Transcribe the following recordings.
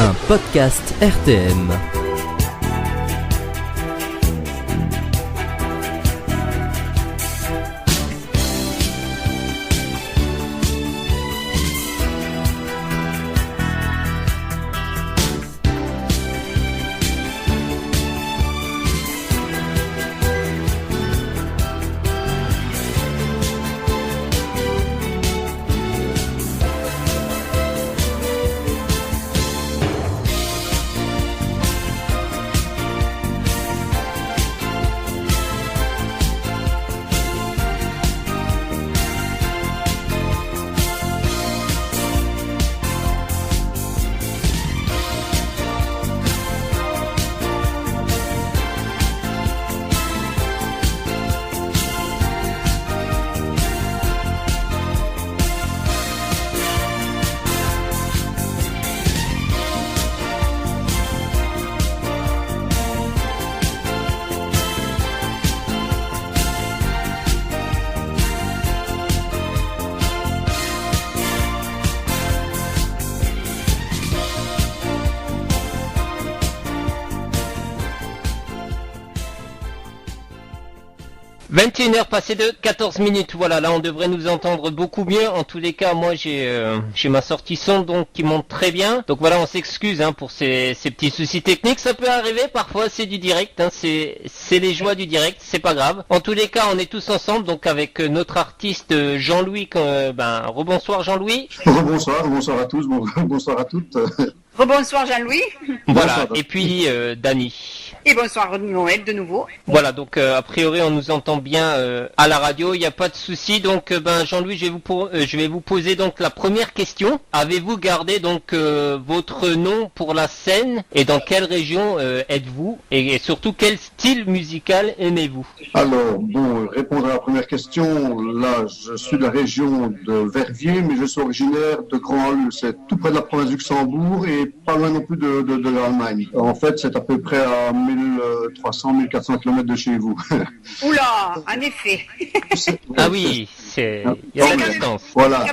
un podcast RTM. « 21h passées de 14 minutes, voilà, là on devrait nous entendre beaucoup mieux. En tous les cas, moi j'ai ma sortie son donc qui monte très bien. Donc voilà, on s'excuse pour ces petits soucis techniques, ça peut arriver, parfois c'est du direct, c'est les joies du direct, c'est pas grave. En tous les cas, on est tous ensemble, donc avec notre artiste Jean-Louis, rebonsoir Jean-Louis. Bonsoir à tous, bonsoir à toutes. Rebonsoir Jean-Louis. Voilà, et puis Dany. Et bonsoir Noël de nouveau. Voilà, donc a priori on nous entend bien à la radio, il n'y a pas de souci. Donc Jean-Louis, je vais vous poser donc la première question. Avez-vous gardé donc votre nom pour la scène et dans quelle région êtes-vous et surtout quel style musical aimez-vous? Alors, répondre à la première question, là je suis de la région de Verviers, mais je suis originaire de Grand-Hall, c'est tout près de la province du Luxembourg et pas loin non plus de l'Allemagne. En fait, c'est à peu près à 1300-1400 km de chez vous. Oula, en effet. Ah oui, il y a la distance. Voilà.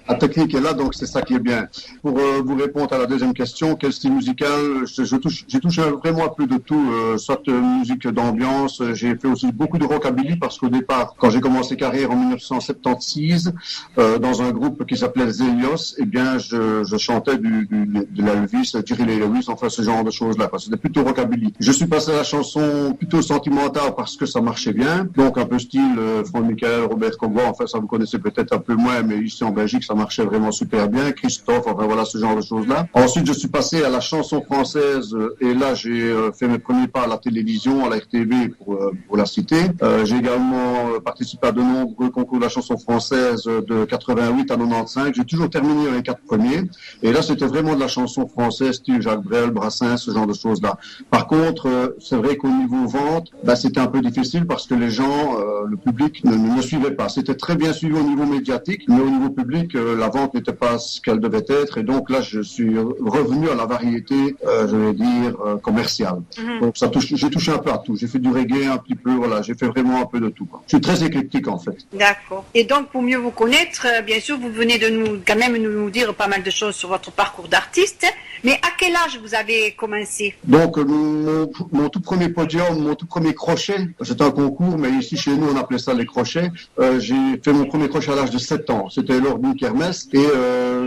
La technique est là, donc c'est ça qui est bien. Pour vous répondre à la deuxième question, quel style musical, j'ai touché vraiment à plus de tout, soit musique d'ambiance, j'ai fait aussi beaucoup de rockabilly parce qu'au départ, quand j'ai commencé carrière en 1976, dans un groupe qui s'appelait Zelios, eh bien, je chantais de la Elvis, Jerry Lee Lewis, enfin ce genre de choses-là, parce que c'était plutôt rockabilly. Je suis passé à la chanson plutôt sentimentale parce que ça marchait bien, donc un peu style Franck Michael, Robert Convoy, enfin ça vous connaissez peut-être un peu moins, mais ici en Belgique ça marchait vraiment super bien, Christophe, enfin voilà ce genre de choses-là. Ensuite je suis passé à la chanson française et là j'ai fait mes premiers pas à la télévision, à la RTV pour la citer. J'ai également participé à de nombreux concours de la chanson française de 88 à 95, j'ai toujours terminé dans les 4 premiers, et là c'était vraiment de la chanson française, style Jacques Brel, Brassens, ce genre de choses-là. Par contre, c'est vrai qu'au niveau vente, c'était un peu difficile parce que les gens, le public ne suivait pas. C'était très bien suivi au niveau médiatique, mais au niveau public, la vente n'était pas ce qu'elle devait être. Et donc là, je suis revenu à la variété, je vais dire, commerciale. Donc j'ai touché un peu à tout. J'ai fait du reggae un petit peu, voilà, j'ai fait vraiment un peu de tout, quoi. Je suis très éclectique en fait. D'accord. Et donc pour mieux vous connaître, bien sûr, vous venez de nous dire pas mal de choses sur votre parcours d'artiste. Mais à quel âge vous avez commencé? Donc mon tout premier podium, mon tout premier crochet, c'était un concours, mais ici chez nous on appelait ça les crochets. J'ai fait mon premier crochet à l'âge de 7 ans. C'était lors d'une kermesse et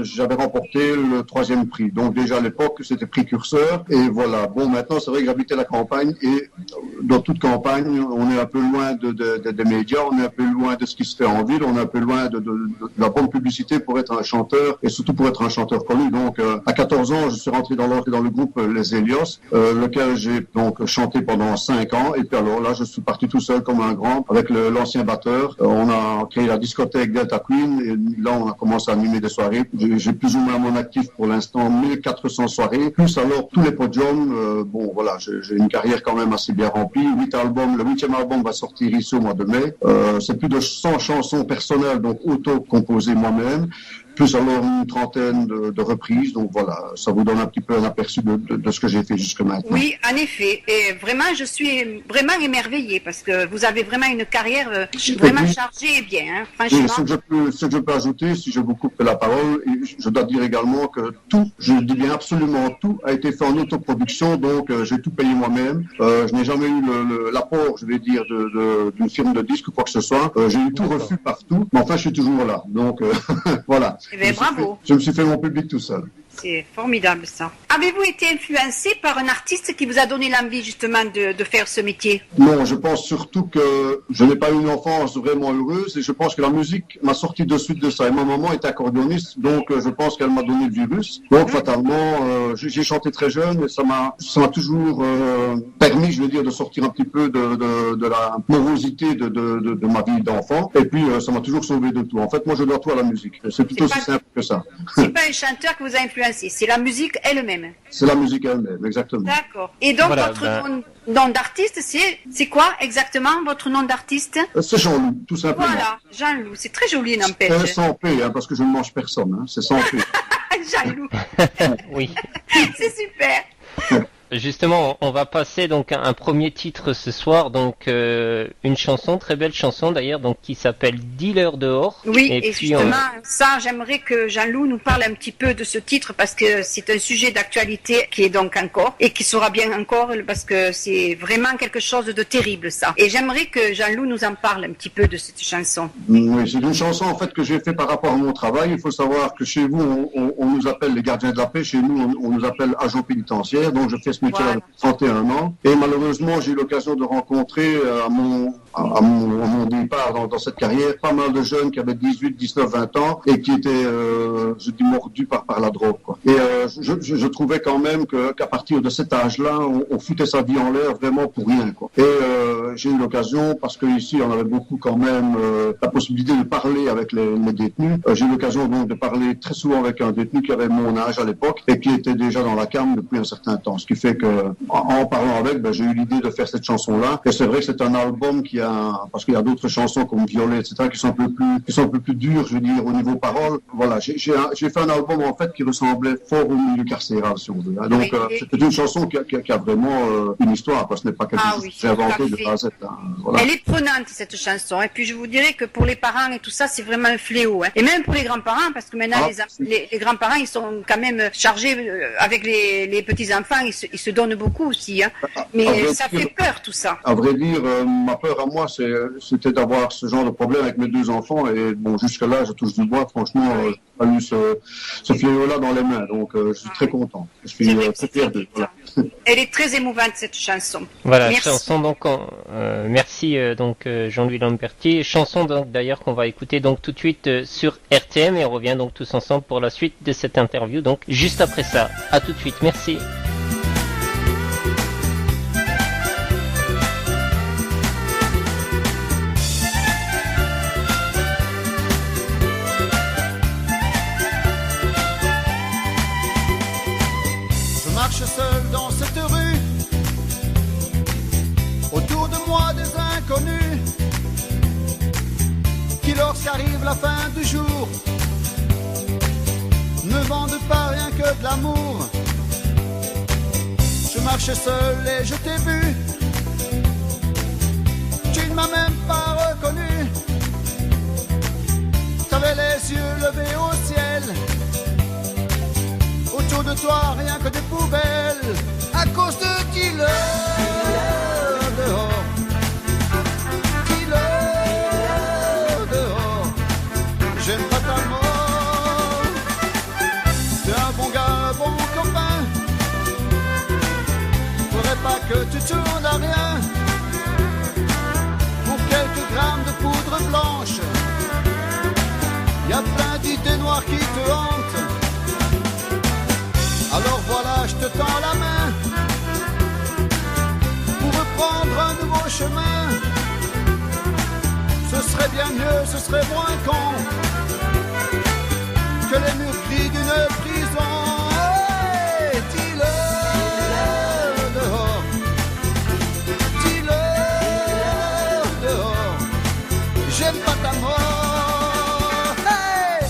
j'avais remporté le 3e prix. Donc déjà à l'époque c'était précurseur et voilà. Bon, maintenant c'est vrai que j'habitais la campagne et dans toute campagne on est un peu loin des médias, on est un peu loin de ce qui se fait en ville, on est un peu loin de la bonne publicité pour être un chanteur et surtout pour être un chanteur connu. Donc à 14 ans je suis rentré dans le groupe Les Helios, lequel j'ai donc chanté pendant 5 ans. Et puis alors là, je suis parti tout seul comme un grand avec l'ancien batteur. On a créé la discothèque Delta Queen et là, on a commencé à animer des soirées. J'ai plus ou moins à mon actif pour l'instant 1400 soirées, plus alors tous les podiums. Voilà, j'ai une carrière quand même assez bien remplie. 8 albums. Le 8e album va sortir ici au mois de mai. C'est plus de 100 chansons personnelles, donc auto-composées moi-même. plus alors une trentaine de reprises. Donc voilà, ça vous donne un petit peu un aperçu de ce que j'ai fait jusque maintenant. Oui, en effet. Et vraiment, je suis vraiment émerveillée parce que vous avez vraiment une carrière vraiment chargée et bien, hein, franchement. Et ce que je peux ajouter, si je vous coupe la parole, je dois dire également que tout, je dis bien absolument tout, a été fait en autoproduction, donc j'ai tout payé moi-même. Je n'ai jamais eu l'apport, je vais dire, d'une firme de disques ou quoi que ce soit. J'ai eu tout refus partout, mais enfin je suis toujours là. Donc voilà. Eh bien, bravo. Je me suis fait mon public tout seul. C'est formidable ça. Avez-vous été influencé par un artiste qui vous a donné l'envie justement de faire ce métier? Non, je pense surtout que je n'ai pas eu une enfance vraiment heureuse et je pense que la musique m'a sorti de suite de ça. Et ma maman est accordéoniste, donc je pense qu'elle m'a donné le virus. Donc fatalement, j'ai chanté très jeune et ça m'a toujours permis, je veux dire, de sortir un petit peu de la morosité de ma vie d'enfant. Et puis ça m'a toujours sauvé de tout. En fait, moi je dois tout à la musique. C'est tout aussi simple que ça. C'est pas un chanteur qui vous a influencé, c'est la musique elle-même. C'est la musique elle-même, exactement. D'accord. Et donc votre nom d'artiste, c'est quoi exactement votre nom d'artiste? C'est Jean-Loup, tout simplement. Voilà, Jean-Loup, c'est très joli, n'empêche. C'est sans P, parce que je ne mange personne, c'est sans P. Jean-Loup. Oui. C'est super. Justement, on va passer donc à un premier titre ce soir, donc une chanson, très belle chanson d'ailleurs, donc qui s'appelle Dealer dehors. Oui, et puis justement, ça, j'aimerais que Jean-Loup nous parle un petit peu de ce titre parce que c'est un sujet d'actualité qui est donc encore et qui sera bien encore parce que c'est vraiment quelque chose de terrible ça. Et j'aimerais que Jean-Loup nous en parle un petit peu de cette chanson. Oui, c'est une chanson en fait que j'ai fait par rapport à mon travail. Il faut savoir que chez vous, on nous appelle les gardiens de la paix, chez nous, on nous appelle agents pénitentiaires, donc je fais ce métier-là depuis 31 ans. Et malheureusement, j'ai eu l'occasion de rencontrer à mon départ dans cette carrière pas mal de jeunes qui avaient 18, 19, 20 ans et qui étaient, je dis, mordus par la drogue, quoi. Et je trouvais quand même qu'à partir de cet âge-là, on foutait sa vie en l'air vraiment pour rien, quoi. Et j'ai eu l'occasion, parce qu'ici, on avait beaucoup quand même la possibilité de parler avec les détenus. J'ai eu l'occasion donc de parler très souvent avec un détenu qui avait mon âge à l'époque et qui était déjà dans la came depuis un certain temps. Ce qui fait que en parlant avec, j'ai eu l'idée de faire cette chanson-là. Et c'est vrai que c'est un album parce qu'il y a d'autres chansons comme Violet, etc., qui sont un peu plus dures, je veux dire, au niveau parole. Voilà, j'ai fait un album en fait qui ressemblait fort au milieu carcéral, si on veut. Donc c'est une chanson qui a vraiment une histoire, parce que ce n'est pas quelque chose que j'ai inventé de A à Z. Voilà. Elle est prenante cette chanson. Et puis je vous dirais que pour les parents et tout ça, c'est vraiment un fléau. Hein. Et même pour les grands-parents, parce que maintenant les grands-parents, ils sont quand même chargés avec les petits-enfants, ils se donnent beaucoup aussi. Hein. Mais ça fait peur tout ça. À vrai dire, ma peur à moi, c'était d'avoir ce genre de problème avec mes deux enfants. Et bon, jusque-là, je touche du bois. Franchement, j'ai pas eu ce fléau-là dans les mains. Donc, je suis très content. Je suis très fier d'eux. Voilà. Elle est très émouvante, cette chanson. Voilà, merci. Chanson donc, merci donc Jean-Louis Lamberty. Chanson donc d'ailleurs qu'on va écouter donc tout de suite sur RTM et on revient donc tous ensemble pour la suite de cette interview. Donc juste après ça, à tout de suite. Merci. Seul dans cette rue, autour de moi des inconnus, qui lorsqu'arrive la fin du jour, ne vendent pas rien que de l'amour. Je marchais seul et je t'ai vu, tu ne m'as même pas reconnu, t'avais les yeux levés au ciel. Autour de toi, rien que des poubelles, à cause de dealer dehors. Dealer dehors, j'aime pas ta mort. T'es un bon gars, un bon copain. Faudrait pas que tu tournes à rien. Pour quelques grammes de poudre blanche, y a plein d'idées noires qui te hantent. Alors voilà, je te tends la main pour reprendre un nouveau chemin. Ce serait bien mieux, ce serait moins con que les murs gris d'une prison. Hey, dis-le dehors, dis-le dehors, j'aime pas ta mort. Hey,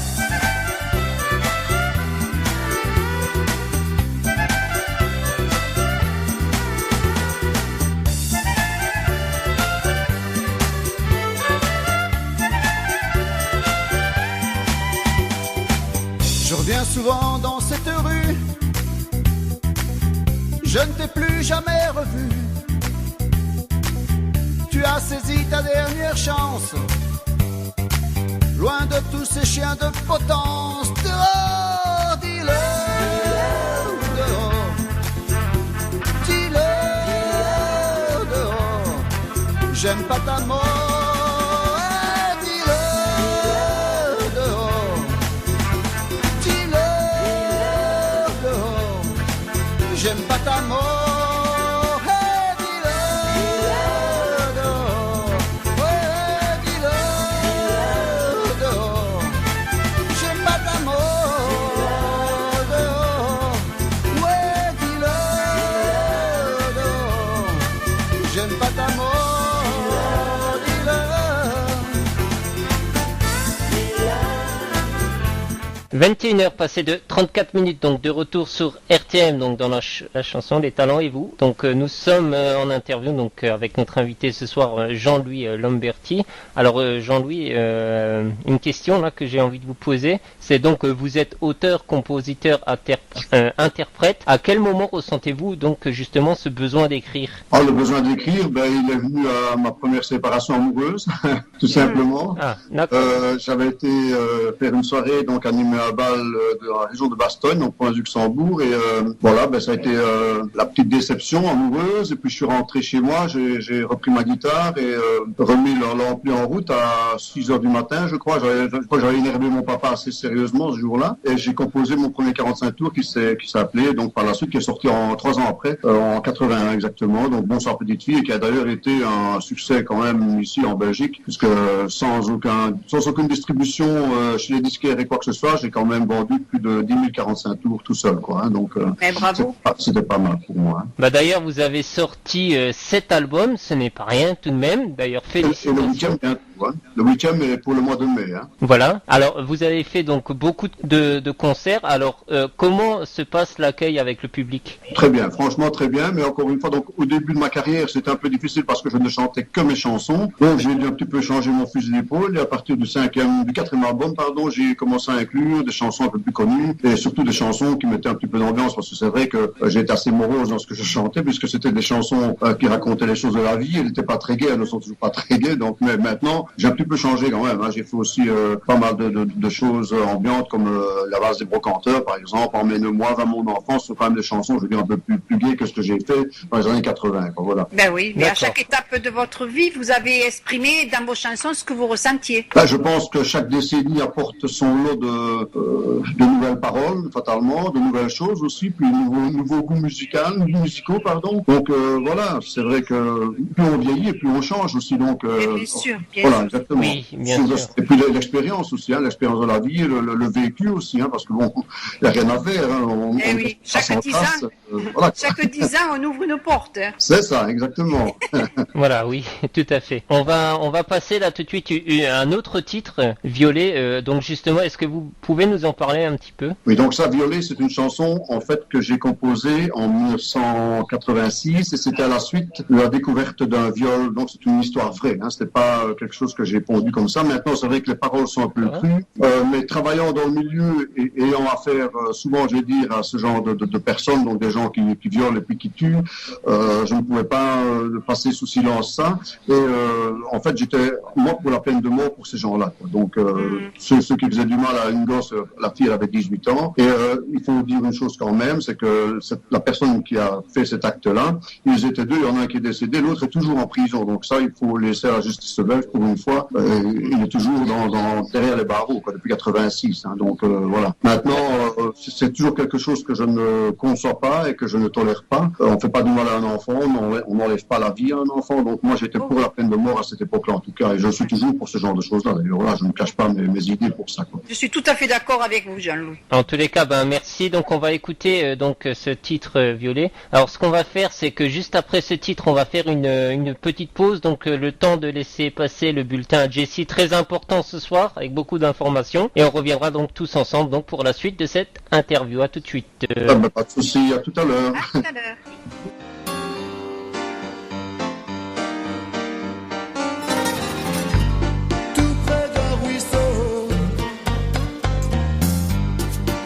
souvent dans cette rue. Je ne t'ai plus jamais revu. Tu as saisi ta dernière chance, loin de tous ces chiens de potence. Dehors, dis-le, dehors, dis-le, dehors. J'aime pas ta mort, dis-le, dehors, dis-le, dehors. J'aime pas ta mort. J'aime pas ta mort, dis-le. 21h passées de 34 minutes, donc de retour sur RTM, donc dans la chanson Les Talents et vous. Donc nous sommes en interview donc avec notre invité ce soir, Jean-Louis Lamberti. Alors Jean-Louis, une question là que j'ai envie de vous poser, c'est donc vous êtes auteur, compositeur, interprète. À quel moment ressentez-vous donc justement ce besoin d'écrire? Le besoin d'écrire, il est venu à ma première séparation amoureuse, tout simplement. Ah, d'accord. J'avais été faire une soirée donc animée à Bâle de la région de Bastogne, donc pour Luxembourg, et ça a été la petite déception amoureuse. Et puis je suis rentré chez moi, j'ai repris ma guitare et remis l'ampli en route à 6h du matin, je crois. J'avais énervé mon papa assez sérieusement ce jour-là, et j'ai composé mon premier 45 tours qui s'appelait donc par la suite, qui est sorti 3 ans après, en 81 exactement. Donc Bonsoir petite fille, et qui a d'ailleurs été un succès quand même ici en Belgique, puisque sans aucune distribution chez les disquaires et quoi que ce soit, j'ai quand même vendu plus de 10 045 tours tout seul, quoi. Donc, bravo. C'était pas mal pour moi. D'ailleurs, vous avez sorti 7 albums, ce n'est pas rien tout de même. D'ailleurs, félicitations. Et le 8e bientôt, hein. Le 8e est pour le mois de mai. Hein. Voilà. Alors, vous avez fait donc beaucoup de concerts. Alors, comment se passe l'accueil avec le public? Très bien, franchement très bien. Mais encore une fois, donc au début de ma carrière, c'était un peu difficile parce que je ne chantais que mes chansons. Donc, j'ai dû un petit peu changer mon fusil d'épaule. Et à partir du 4e album, j'ai commencé à inclure des chansons un peu plus connues et surtout des chansons qui mettaient un petit peu d'ambiance, parce que c'est vrai que j'étais assez morose dans ce que je chantais, puisque c'était des chansons qui racontaient les choses de la vie. Elles n'étaient pas très gaies, elles ne sont toujours pas très gaies. Donc, mais maintenant, j'ai un petit peu changé quand même. Hein. J'ai fait aussi pas mal de choses ambiantes, comme la valse des brocanteurs, par exemple. Emmène-moi vers mon enfance, ce sont quand même des chansons, je veux dire, un peu plus gaies que ce que j'ai fait dans les années 80. Quoi, voilà. Ben oui, mais à chaque étape de votre vie, vous avez exprimé dans vos chansons ce que vous ressentiez. Je pense que chaque décennie apporte son lot de nouvelles paroles, fatalement, de nouvelles choses aussi, puis nouveaux goûts musicaux, pardon. Donc voilà, c'est vrai que plus on vieillit et plus on change aussi. Donc bien sûr, voilà, sûr. exactement. Oui, bien sûr. Et puis l'expérience aussi, hein, l'expérience de la vie, le vécu aussi, hein, parce que bon, il n'y a rien à faire. Hein, chaque 10 ans, voilà. chaque 10 ans, on ouvre une porte. Hein. C'est ça, exactement. Voilà, oui, tout à fait. On va passer là tout de suite à un autre titre, Violet. Donc justement, est-ce que vous pouvez nous en parler un petit peu? Oui, donc ça, Violet, c'est une chanson en fait que j'ai composée en 1986, et c'était à la suite de la découverte d'un viol. Donc c'est une histoire vraie, hein, c'était pas quelque chose que j'ai pondu comme ça. Maintenant, c'est vrai que les paroles sont un peu crues, mais travaillant dans le milieu et ayant affaire souvent, je vais dire, à ce genre de personnes, donc des gens qui violent et puis qui tuent, je ne pouvais pas passer sous silence ça. Et en fait, j'étais moi pour la peine de mort pour ces gens-là. Quoi. Donc ceux qui faisaient du mal à une gosse, la fille elle avait 18 ans. Et il faut dire une chose quand même, c'est que la personne qui a fait cet acte-là, ils étaient deux, il y en a un qui est décédé, l'autre est toujours en prison. Donc ça, il faut laisser à la justice belge pour une fois. Il est toujours derrière les barreaux, quoi, depuis 86. Hein, donc voilà. Maintenant, c'est toujours quelque chose que je ne conçois pas et que je ne tolère pas. On fait pas du mal à un enfant, on n'enlève pas la vie à un enfant. Donc moi, j'étais pour la peine de mort à cette époque-là, en tout cas, et je suis toujours pour ce genre de choses-là. D'ailleurs, là, je ne cache pas mes idées pour ça. Quoi. Je suis tout à fait d'accord avec vous, Jean-Louis. En tous les cas, merci. Donc on va écouter donc ce titre Violet. Alors ce qu'on va faire, c'est que juste après ce titre, on va faire une petite pause. Donc le temps de laisser passer le bulletin à Jessie, très important ce soir, avec beaucoup d'informations. Et on reviendra donc tous ensemble donc pour la suite de cette interview. À tout de suite. Pas de souci, à tout à l'heure. À tout à l'heure. Tout près d'un ruisseau,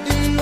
il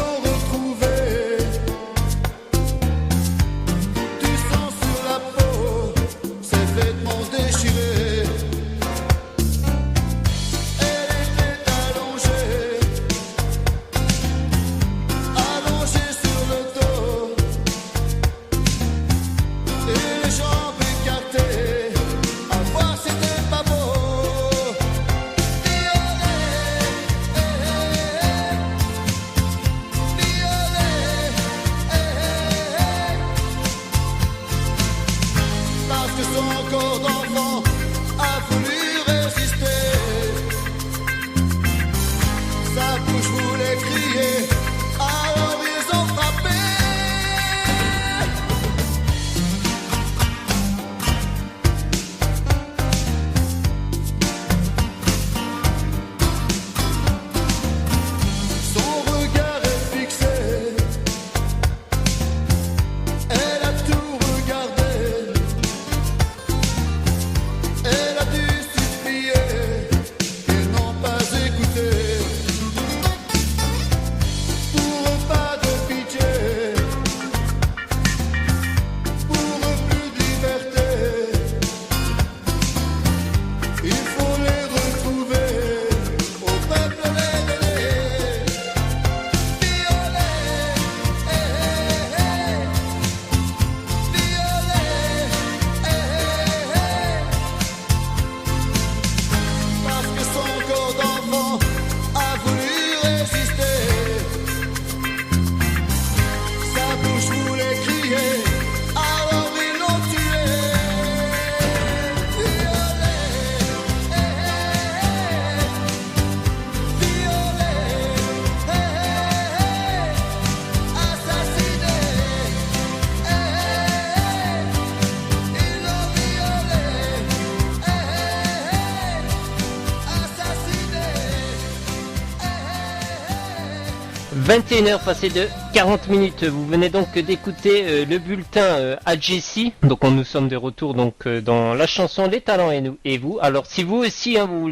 21h passé de 40 minutes. Vous venez donc d'écouter le bulletin AJC. Donc nous sommes de retour donc dans la chanson Les Talents et vous. Alors si vous aussi vous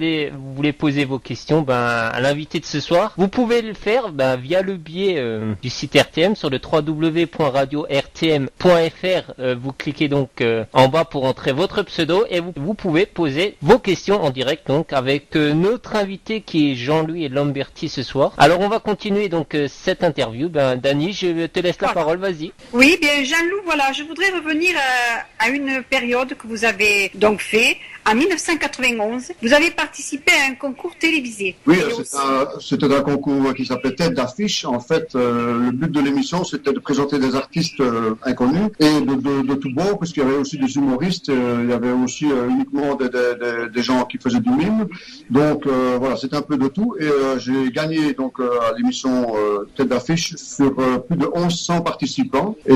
voulez poser vos questions à l'invité de ce soir, vous pouvez le faire via le biais du site RTM sur le www.radio-rtm.fr. Vous cliquez donc en bas pour entrer votre pseudo et vous pouvez poser vos questions en direct donc avec notre invité qui est Jean-Louis Lamberti ce soir. Alors on va continuer donc cette interview. Dani, je te laisse la parole, vas-y. Oui, bien Jean-Loup, voilà, je voudrais revenir à une période que vous avez donc fait. En 1991, vous avez participé à un concours télévisé. Oui, c'était un concours qui s'appelait Tête d'affiche. En fait, le but de l'émission, c'était de présenter des artistes inconnus et de tout bon, puisqu'il y avait aussi des humoristes, il y avait aussi uniquement des gens qui faisaient du mime. Donc voilà, c'était un peu de tout. Et j'ai gagné donc à l'émission Tête d'affiche sur plus de 1100 participants. Et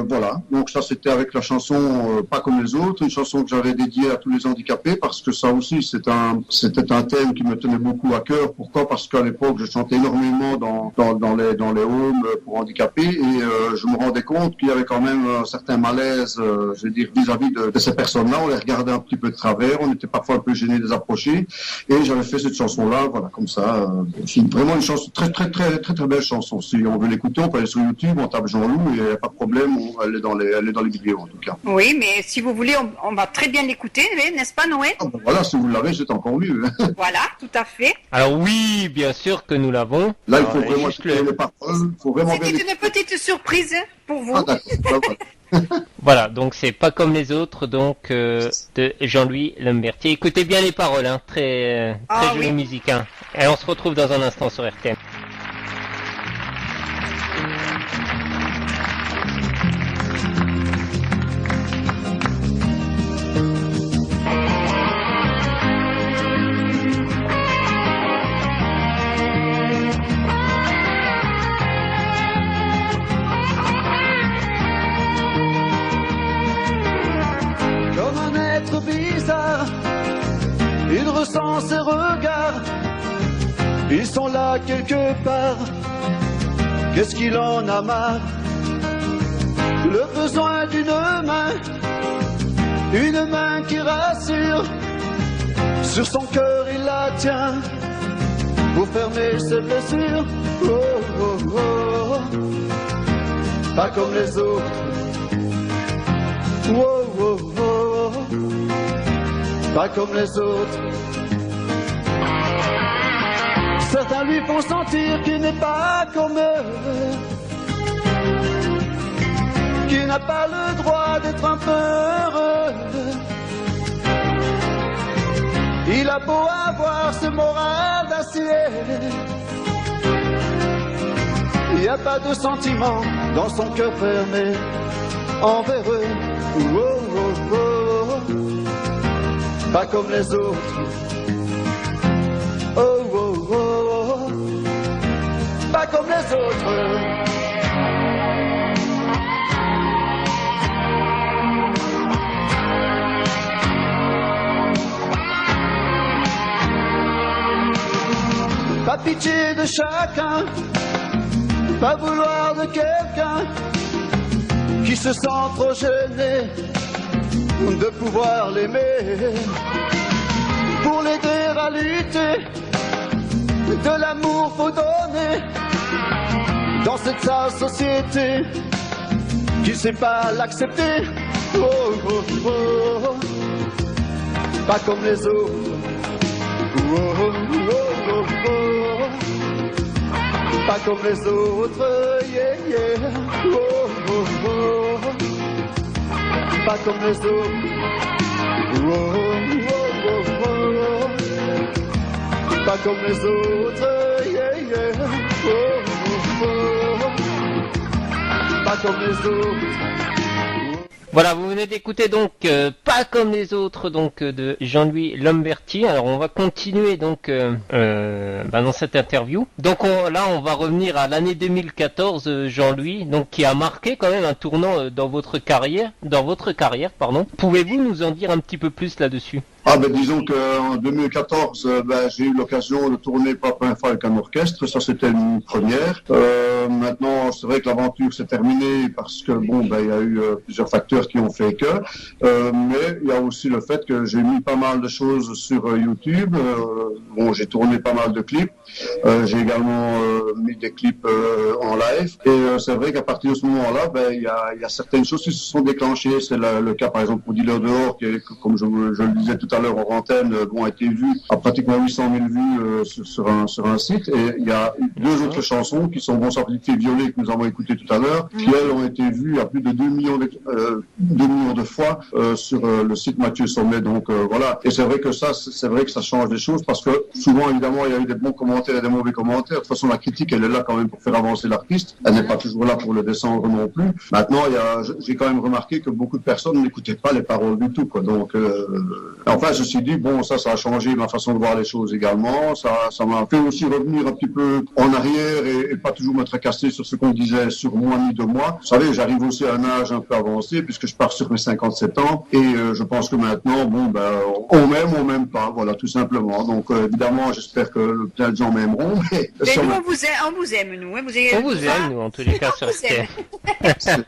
voilà, donc ça c'était avec la chanson Pas comme les autres, une chanson que j'avais dédiée à tous les handicapés, parce que ça aussi c'était un thème qui me tenait beaucoup à cœur. Pourquoi? Parce qu'à l'époque je chantais énormément dans les homes pour handicapés et je me rendais compte qu'il y avait quand même un certain malaise, je veux dire, vis-à-vis de ces personnes-là. On les regardait un petit peu de travers, on était parfois un peu gênés de les approcher et j'avais fait cette chanson-là, voilà, comme ça. Vraiment une chanson très belle chanson. Si on veut l'écouter, on peut aller sur YouTube, on tape Jean-Loup et il n'y a pas de problème, elle est dans les vidéos en tout cas. Oui, mais si vous voulez, on va très bien l'écouter, n'est-ce pas Noé? Voilà, si vous l'avez, c'est encore mieux. Voilà, tout à fait. Alors oui, bien sûr que nous l'avons. Là, il faut vraiment écouter les paroles. C'était une petite surprise pour vous. Ah, d'accord. Voilà, donc c'est Pas comme les autres, donc de Jean-Louis Lamberti. Écoutez bien les paroles, très jolie musique. Et on se retrouve dans un instant sur RTM. Il ressent ses regards, ils sont là quelque part. Qu'est-ce qu'il en a marre? Le besoin d'une main qui rassure. Sur son cœur il la tient pour fermer ses blessures. Oh, oh, oh. Pas comme les autres. Oh, oh, oh. Pas comme les autres. Certains lui font sentir qu'il n'est pas comme eux, qu'il n'a pas le droit d'être un peu heureux. Il a beau avoir ce moral d'acier, il n'y a pas de sentiment dans son cœur fermé envers eux. Oh, oh, oh. Pas comme les autres. Oh, oh, oh. Pas comme les autres. Pas pitié de chacun, pas vouloir de quelqu'un qui se sent trop gêné de pouvoir l'aimer, pour l'aider à lutter, de l'amour faut donner dans cette sale société qui sait pas l'accepter. Oh, oh, oh. Pas comme les autres. Oh, oh, oh, oh, oh. Pas comme les autres, yeah, yeah. Oh, oh, oh. Pas comme les autres. Oh, oh, oh, oh. Pas comme les autres, yeah, yeah. Oh, oh, oh. Pas comme les autres. Voilà, vous venez d'écouter donc Pas comme les autres donc de Jean-Louis Lamberti. Alors on va continuer donc dans cette interview. Donc là on va revenir à l'année 2014, Jean-Louis, donc qui a marqué quand même un tournant dans votre carrière, pardon. Pouvez-vous nous en dire un petit peu plus là-dessus? Disons qu'en 2014, j'ai eu l'occasion de tourner pas première fois avec un orchestre. Ça, c'était une première. Maintenant, c'est vrai que l'aventure s'est terminée parce que il y a eu plusieurs facteurs qui ont fait que. Mais il y a aussi le fait que j'ai mis pas mal de choses sur YouTube. J'ai tourné pas mal de clips. J'ai également mis des clips en live. Et c'est vrai qu'à partir de ce moment-là, il y a certaines choses qui se sont déclenchées. C'est le cas, par exemple, pour Dealer dehors, qui est, comme je le disais tout à l'heure en antenne, a été vu à pratiquement 800 000 vues sur un site. Et il y a deux autres chansons qui sont Bon Simplifié Violet, que nous avons écouté tout à l'heure, qui elles ont été vues à plus de 2 millions de fois sur le site Mathieu Sommet. Donc voilà. Et c'est vrai que ça change des choses parce que souvent, évidemment, il y a eu des bons commentaires et des mauvais commentaires. De toute façon, la critique, elle est là quand même pour faire avancer l'artiste. Elle n'est pas toujours là pour le descendre non plus. Maintenant, j'ai quand même remarqué que beaucoup de personnes n'écoutaient pas les paroles du tout, quoi. Donc, enfin, je me suis dit, ça a changé ma façon de voir les choses également. Ça m'a fait aussi revenir un petit peu en arrière et pas toujours me tracasser sur ce qu'on disait sur moi ni de moi. Vous savez, j'arrive aussi à un âge un peu avancé puisque je pars sur mes 57 ans et je pense que maintenant, on m'aime pas, voilà, tout simplement. Donc, évidemment, j'espère que plein de gens m'aimeront. Mais nous, on vous aime, nous. Hein. On vous aime, nous, en tous les cas, sur RTM.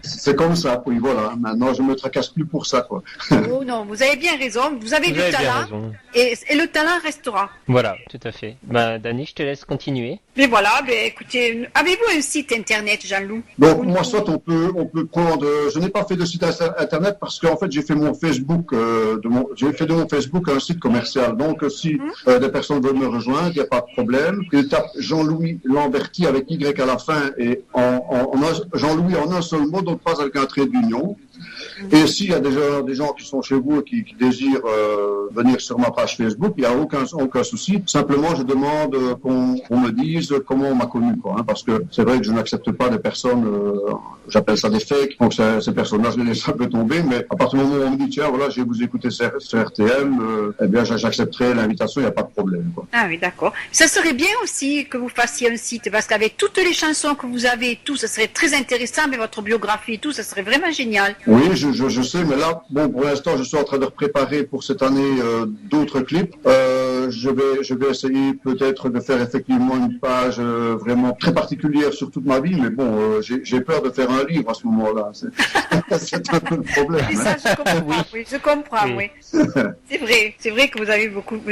C'est comme ça, oui, voilà. Maintenant, je me tracasse plus pour ça, quoi. Oh non, vous avez bien raison. Vous avez du talent et le talent restera. Voilà, tout à fait. Dani, je te laisse continuer. Mais voilà, écoutez, avez-vous un site internet, Jean-Loup? Donc, moi, soit on peut prendre. Je n'ai pas fait de site internet parce qu'en fait, j'ai fait mon Facebook, j'ai fait de mon Facebook un site commercial. Donc, si des personnes veulent me rejoindre, il n'y a pas de problème. Ils tapent Jean-Louis Lamberti avec Y à la fin et Jean-Louis en un seul mot, donc pas avec un trait d'union. Et s'il y a déjà des gens qui sont chez vous et qui désirent venir sur ma page Facebook, il n'y a aucun souci. Simplement, je demande qu'on me dise comment on m'a connu, quoi, hein, parce que c'est vrai que je n'accepte pas des personnes, j'appelle ça des fakes, donc ces personnes-là, je les laisse un peu tomber, mais à partir du moment où on me dit, tiens, voilà, je vais vous écouter sur RTM, eh bien, j'accepterai l'invitation, il n'y a pas de problème, quoi. Ah oui, d'accord. Ça serait bien aussi que vous fassiez un site, parce qu'avec toutes les chansons que vous avez, tout, ça serait très intéressant, mais votre biographie et tout, ça serait vraiment génial. Oui, je sais, mais là, pour l'instant, je suis en train de préparer pour cette année d'autres clips. Je vais essayer peut-être de faire effectivement une page vraiment très particulière sur toute ma vie, mais j'ai peur de faire un livre à ce moment-là. C'est un peu le problème. Et ça, je comprends, oui, je comprends, oui. C'est vrai que vous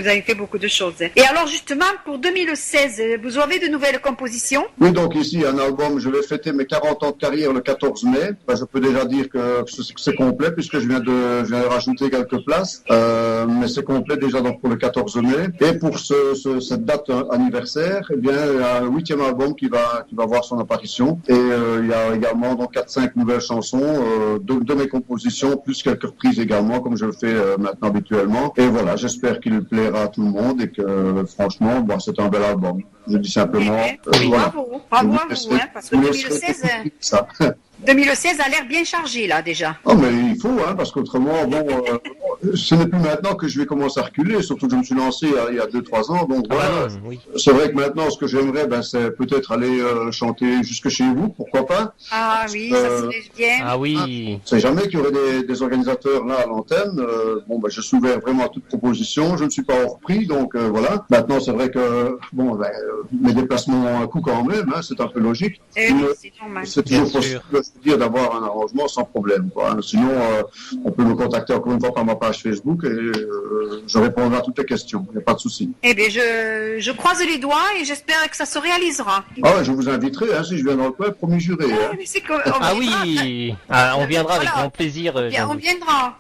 avez fait beaucoup de choses. Et alors, justement, pour 2016, vous avez de nouvelles compositions? Oui, donc ici, un album, je vais fêter mes 40 ans de carrière le 14 mai. Je peux déjà dire que c'est complet puisque je viens de rajouter quelques places, mais c'est complet déjà donc pour le 14 mai. Et pour cette date anniversaire, eh bien, il y a un 8e album qui va voir son apparition. Et il y a également donc 4-5 nouvelles chansons de mes compositions, plus quelques reprises également, comme je le fais maintenant habituellement. Et voilà, j'espère qu'il plaira à tout le monde et que franchement, c'est un bel album. Je dis simplement. Voilà. Bravo à vous, hein, parce que 2016 a l'air bien chargé, là, déjà. Oh, mais il faut, hein, parce qu'autrement, ce n'est plus maintenant que je vais commencer à reculer, surtout que je me suis lancé il y a 2-3 ans, donc voilà. Oui. C'est vrai que maintenant, ce que j'aimerais, c'est peut-être aller chanter jusque chez vous, pourquoi pas. Ah oui, ça serait bien. Ah oui. On ne sait jamais qu'il y aurait des organisateurs là à l'antenne. Je suis ouvert vraiment à toute proposition, je ne suis pas hors prix, donc voilà. Maintenant, c'est vrai que, mes déplacements ont un coût quand même, hein, c'est un peu logique. C'est normal. C'est toujours possible, je veux dire, d'avoir un arrangement sans problème, quoi. Sinon, on peut me contacter encore une fois par ma page Facebook et je répondrai à toutes les questions, il n'y a pas de souci. Eh bien, je croise les doigts et j'espère que ça se réalisera. Ah ouais, je vous inviterai, hein, si je viens dans le coin, promis juré. Oui, on viendra avec grand plaisir. On viendra.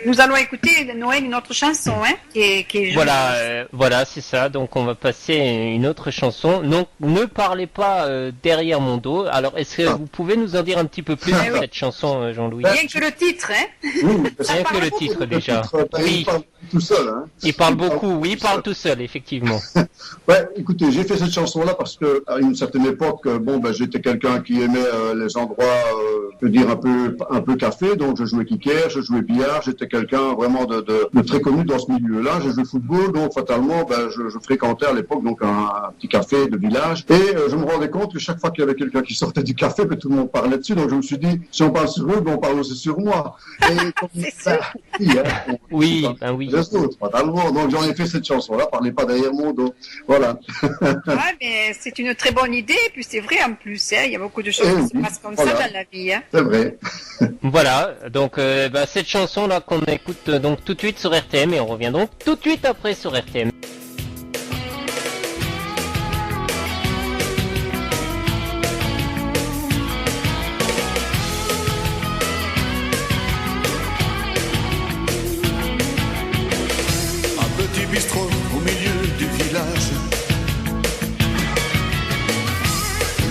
Nous allons écouter, Noël, une autre chanson, hein, qui est Voilà, c'est ça. Donc on va passer une autre chanson. Donc ne parlez pas derrière mon dos. Alors est-ce que vous pouvez nous en dire un petit peu plus sur cette chanson, Jean-Louis? Rien que le titre, hein. Oui, Rien que le titre déjà. Oui. Il parle tout seul, hein. Il parle beaucoup, oui, il parle tout seul, effectivement. Ouais, écoutez, j'ai fait cette chanson-là parce que à une certaine époque, j'étais quelqu'un qui aimait les endroits, je veux dire un peu café, donc je jouais kicker, je jouais billard, j'étais quelqu'un vraiment de très connu dans ce milieu-là. Je jouais football, donc fatalement, je fréquentais à l'époque donc un petit café de village, et je me rendais compte que chaque fois qu'il y avait quelqu'un qui sortait du café, tout le monde parlait dessus, donc je me suis dit, si on parle sur eux, on parle aussi sur moi. Et Oui. Les autres, fatalement. Donc j'en ai fait cette chanson-là, parlez pas derrière mon dos. Voilà. Ouais, mais c'est une très bonne idée, et puis c'est vrai en plus, hein, il y a beaucoup de choses qui se passent comme ça dans la vie. Hein. C'est vrai. Voilà, donc cette chanson-là qu'on écoute donc tout de suite sur RTM, et on revient donc tout de suite après sur RTM. Bistrot au milieu du village.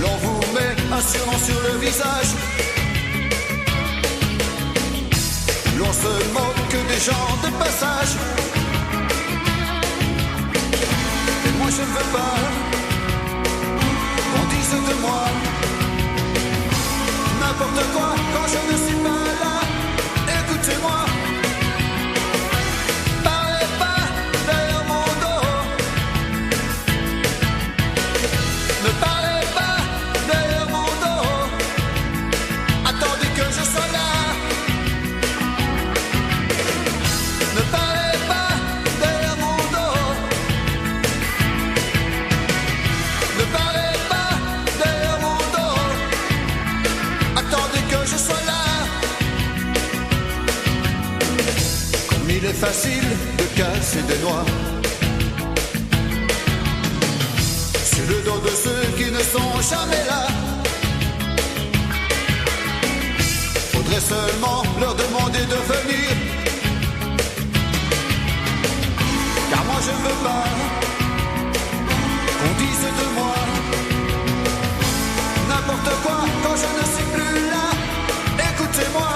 L'on vous met un surnom sur le visage. L'on se moque des gens de passage. Et moi je ne veux pas qu'on dise de moi n'importe quoi quand je ne suis pas là. Écoutez-moi. Il est facile de casser des noix sur le dos de ceux qui ne sont jamais là. Faudrait seulement leur demander de venir, car moi je ne veux pas qu'on dise de moi n'importe quoi quand je ne suis plus là. Écoutez-moi.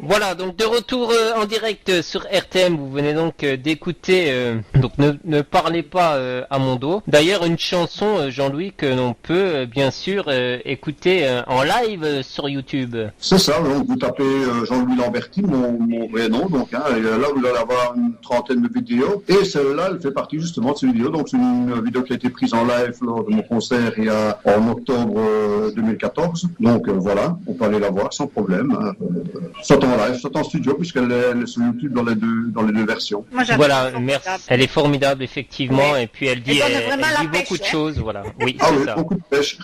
Voilà, donc de retour en direct sur RTM, vous venez donc d'écouter, donc ne parlez pas à mon dos. D'ailleurs, une chanson, Jean-Louis, que l'on peut bien sûr écouter en live sur YouTube. C'est ça, donc vous tapez Jean-Louis Lamberti, mon vrai nom, donc et là vous allez avoir une trentaine de vidéos, et celle-là, elle fait partie justement de ces vidéos, donc c'est une vidéo qui a été prise en live lors de mon concert en octobre 2014, donc voilà, on peut aller la voir sans problème, soit en live, soit en studio, puisqu'elle est sur YouTube dans les deux versions. Voilà, merci. Elle est formidable, effectivement, oui. Et puis elle dit beaucoup de choses, voilà. Oui, oui, beaucoup de pêche.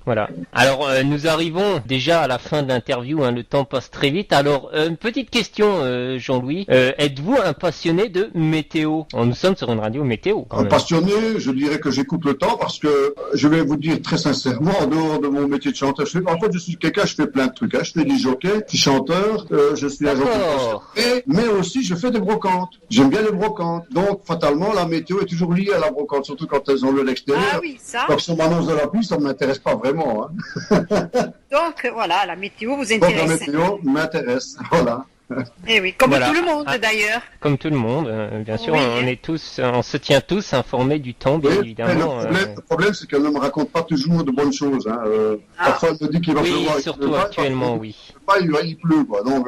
Voilà. Alors, nous arrivons déjà à la fin de l'interview, hein, le temps passe très vite. Alors, une petite question, Jean-Louis. Êtes-vous un passionné de météo? Nous sommes sur une radio météo, quand même. Passionné, je dirais que j'écoute le temps parce que je vais vous dire très sincèrement, en dehors de mon métier de chanteur, je suis quelqu'un, je fais plein de trucs. Hein. Je fais du jockey, je suis chanteur, je suis un jockey, mais aussi je fais des brocantes. J'aime bien les brocantes. Donc, fatalement, la météo est toujours liée à la brocante, surtout quand elles ont lieu à l'extérieur. Ah oui, ça. Donc, si on m'annonce de la pluie, ça ne m'intéresse pas vraiment. Hein. Donc, voilà, la météo vous Donc, intéresse. la météo m'intéresse, voilà. Eh oui, comme Voilà. tout le monde d'ailleurs. Comme tout le monde, bien sûr, Oui. on se tient tous informés du temps, bien Oui, évidemment. le problème, c'est qu'elle ne me raconte pas toujours de bonnes choses. Hein. Parfois, elle me dit qu'il va Oui, pleuvoir. surtout actuellement, oui. Il pleut, quoi. Donc,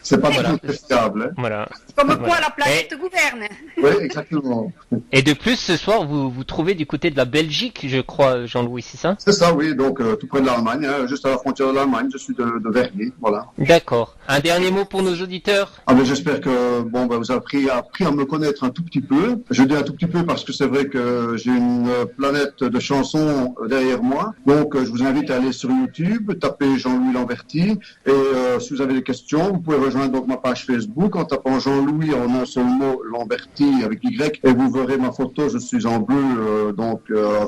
c'est pas Voilà. toujours fiable. Hein. Voilà. Comme Voilà. quoi la planète gouverne. Oui, exactement. Et de plus, ce soir, vous trouvez du côté de la Belgique, je crois, Jean-Louis, c'est ça? C'est ça, oui. Donc, tout près de l'Allemagne, hein, juste à la frontière de l'Allemagne. Je suis de Vernier, voilà. D'accord. Un dernier mot pour nos auditeurs? Ah, mais j'espère que vous avez appris à me connaître un tout petit peu. Je dis un tout petit peu parce que c'est vrai que j'ai une planète de chansons derrière moi. Donc, je vous invite à aller sur YouTube, taper Jean-Louis Lamberty. Et si vous avez des questions, vous pouvez rejoindre donc ma page Facebook en tapant Jean-Louis en un seul mot, Lamberty avec Y. Et vous verrez ma photo, je suis en bleu,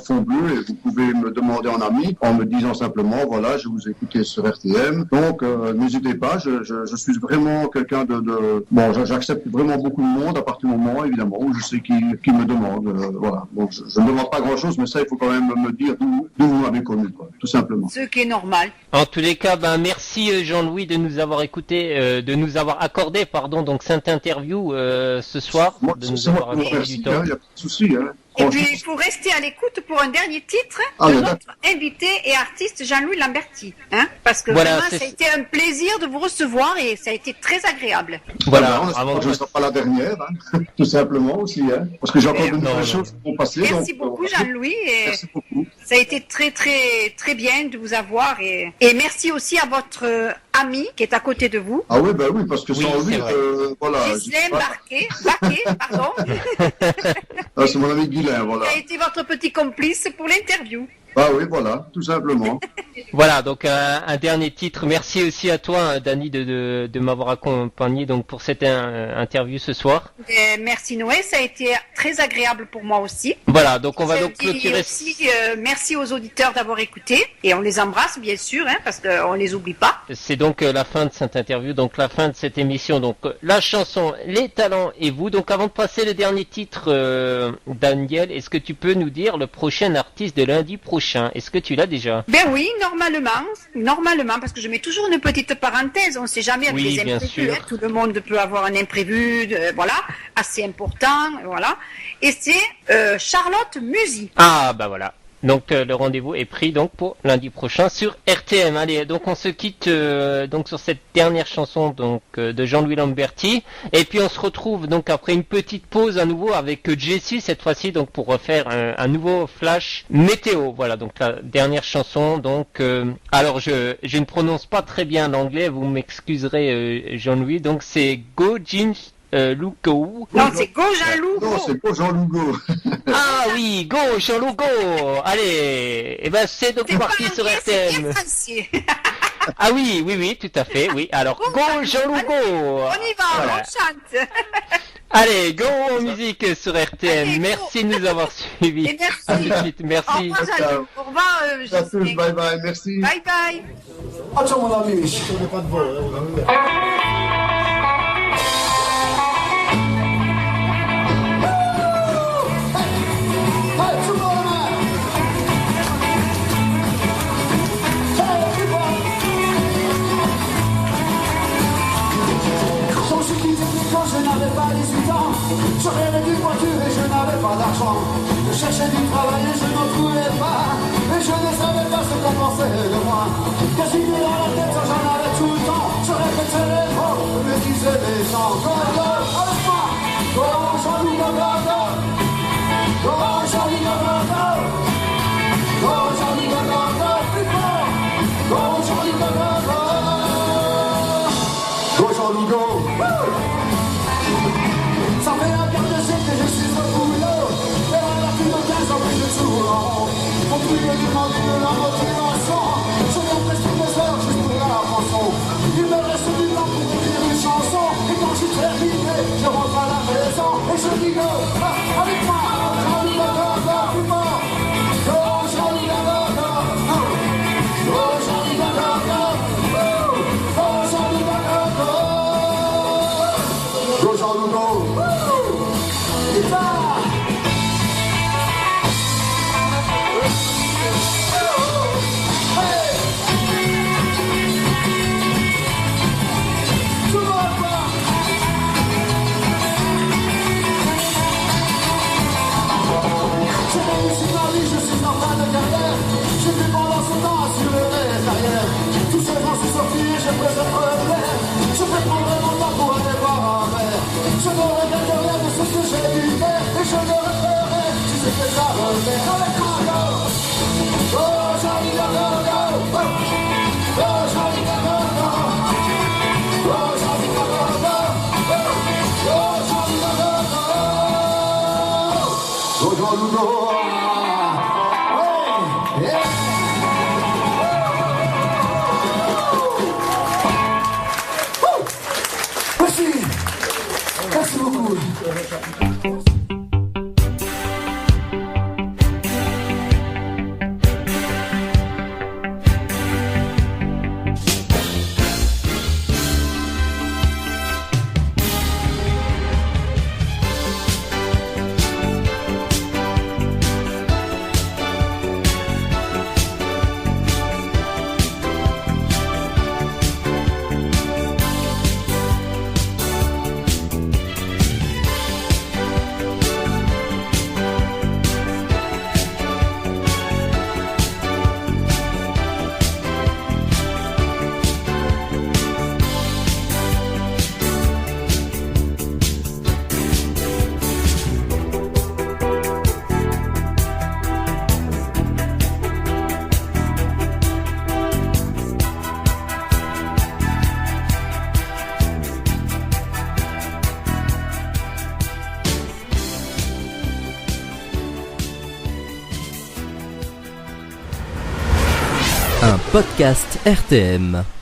fond bleu. Et vous pouvez me demander en ami en me disant simplement, voilà, je vous ai écouté sur RTM. Donc, n'hésitez pas, je suis vraiment quelqu'un Bon, j'accepte vraiment beaucoup de monde à partir du moment, évidemment, où je sais qui me demande. Voilà. Donc, je ne demande pas grand-chose, mais ça, il faut quand même me dire d'où vous m'avez connu, quoi, tout simplement. Ce qui est normal. En tous les cas, merci Jean-Louis de nous avoir de nous avoir accordé, donc cette interview ce soir, Moi, de nous c'est moi avoir qui vous accordé du remercie, temps. il n'y a pas de souci. Hein. Et puis, il faut rester à l'écoute pour un dernier titre de mais notre invité et artiste Jean-Louis Lamberty. Hein, parce que Voilà, vraiment, c'est- ça a été un plaisir de vous recevoir et ça a été très agréable. Voilà. On espère avant que je ne de- serai pas la dernière, hein, tout simplement aussi. Hein, parce que j'ai encore de Non, nouvelles non. choses qui vont passer. Merci donc, beaucoup Jean-Louis. Et Merci beaucoup. ça a été très très très bien de vous avoir et merci aussi à votre ami qui est à côté de vous. Ah oui, oui, parce que Oui, sans lui, c'est vrai. voilà. Ghislain Baquet, pardon, Ah, c'est mon ami Guylain, voilà. qui a été votre petit complice pour l'interview. Ah oui, voilà, tout simplement. Voilà, donc un dernier titre. Merci aussi à toi, Dani, de m'avoir accompagné donc pour cette interview ce soir. Et merci Noé, ça a été très agréable pour moi aussi. Voilà, donc on va Je donc dis clôturer. aussi merci aux auditeurs d'avoir écouté et on les embrasse bien sûr, hein, parce qu'on les oublie pas. C'est donc la fin de cette interview, donc la fin de cette émission. Donc la chanson, les talents et vous. Donc avant de passer le dernier titre, Daniel, est-ce que tu peux nous dire le prochain artiste de lundi prochain? Est-ce que tu l'as déjà? Ben oui, normalement, parce que je mets toujours une petite parenthèse, on ne sait jamais avec Oui, les bien imprévus, sûr. hein, tout le monde peut avoir un imprévu, voilà, assez important, voilà. Et c'est Charlotte Musi. Ah bah voilà. Donc le rendez-vous est pris donc pour lundi prochain sur RTM. Allez, donc on se quitte donc sur cette dernière chanson donc de Jean-Louis Lamberty et puis on se retrouve donc après une petite pause à nouveau avec Jessie cette fois-ci donc pour refaire un nouveau flash météo. Voilà donc la dernière chanson donc alors je ne prononce pas très bien l'anglais, vous m'excuserez Jean-Louis, donc c'est Go Jeans Lugo. Non, c'est Go Jean-Loup. Non, c'est pas Jean Lugo. Ah oui, go Jean-Loup, go. Allez, et ben c'est donc C'est pas parti sur anglais, c'est RTM. bien français. Ah oui, tout à fait, oui. Alors, go Jean-Loup, go. On y va, Voilà. on chante. Allez, go en musique sur RTM. Allez, go. Merci de nous avoir suivis. Et merci. À tout de suite, Au merci. revoir Jean-Loup. Au revoir À tous, Jessie. bye bye, merci. Bye bye. Attends mon ami. Hey, tout le monde, man. Hey, everybody. Quand je quittais l'école, je n'avais pas 18 ans. Je rêvais d'une voiture et je n'avais pas d'argent. Je cherchais du travail et je n'en trouvais pas. Et je ne savais pas ce qu'on pensait de moi. Que j'y dans la tête, j'en avais tout le temps. Je répétais les mots, me disaient les gens. Go, go, avec moi. Go, Jean-Louis, go, go, go. Go, Jean-Louis, go, go, go. Go, Jean-Louis, go, go, go. Plus fort. Go, Jean-Louis, go, go, go. Go, Jean-Louis, go. Ça fait un quart de siècle que je suis au boulot. Et voilà plus de 15 ans que je tourne en rond. Mon plus de demander de la moitié. je rentre à la maison et je rigole. Avec moi, Jean-Louis Gaga, plus fort. Oh, Jean-Louis Gaga, oh, Jean-Louis Gaga, oh, Jean-Louis Gaga, oh, Jean-Louis Gaga. Je ne regrette rien de ce que j'ai dû faire et je ne referai si c'était ça refaire avec moi. Oh, Jean-Louis Gaga, oh, Jean-Louis Gaga, oh, Jean-Louis Gaga, oh, Jean-Louis Gaga, oh, Jean-Louis Gaga. Merci beaucoup. Un podcast RTM.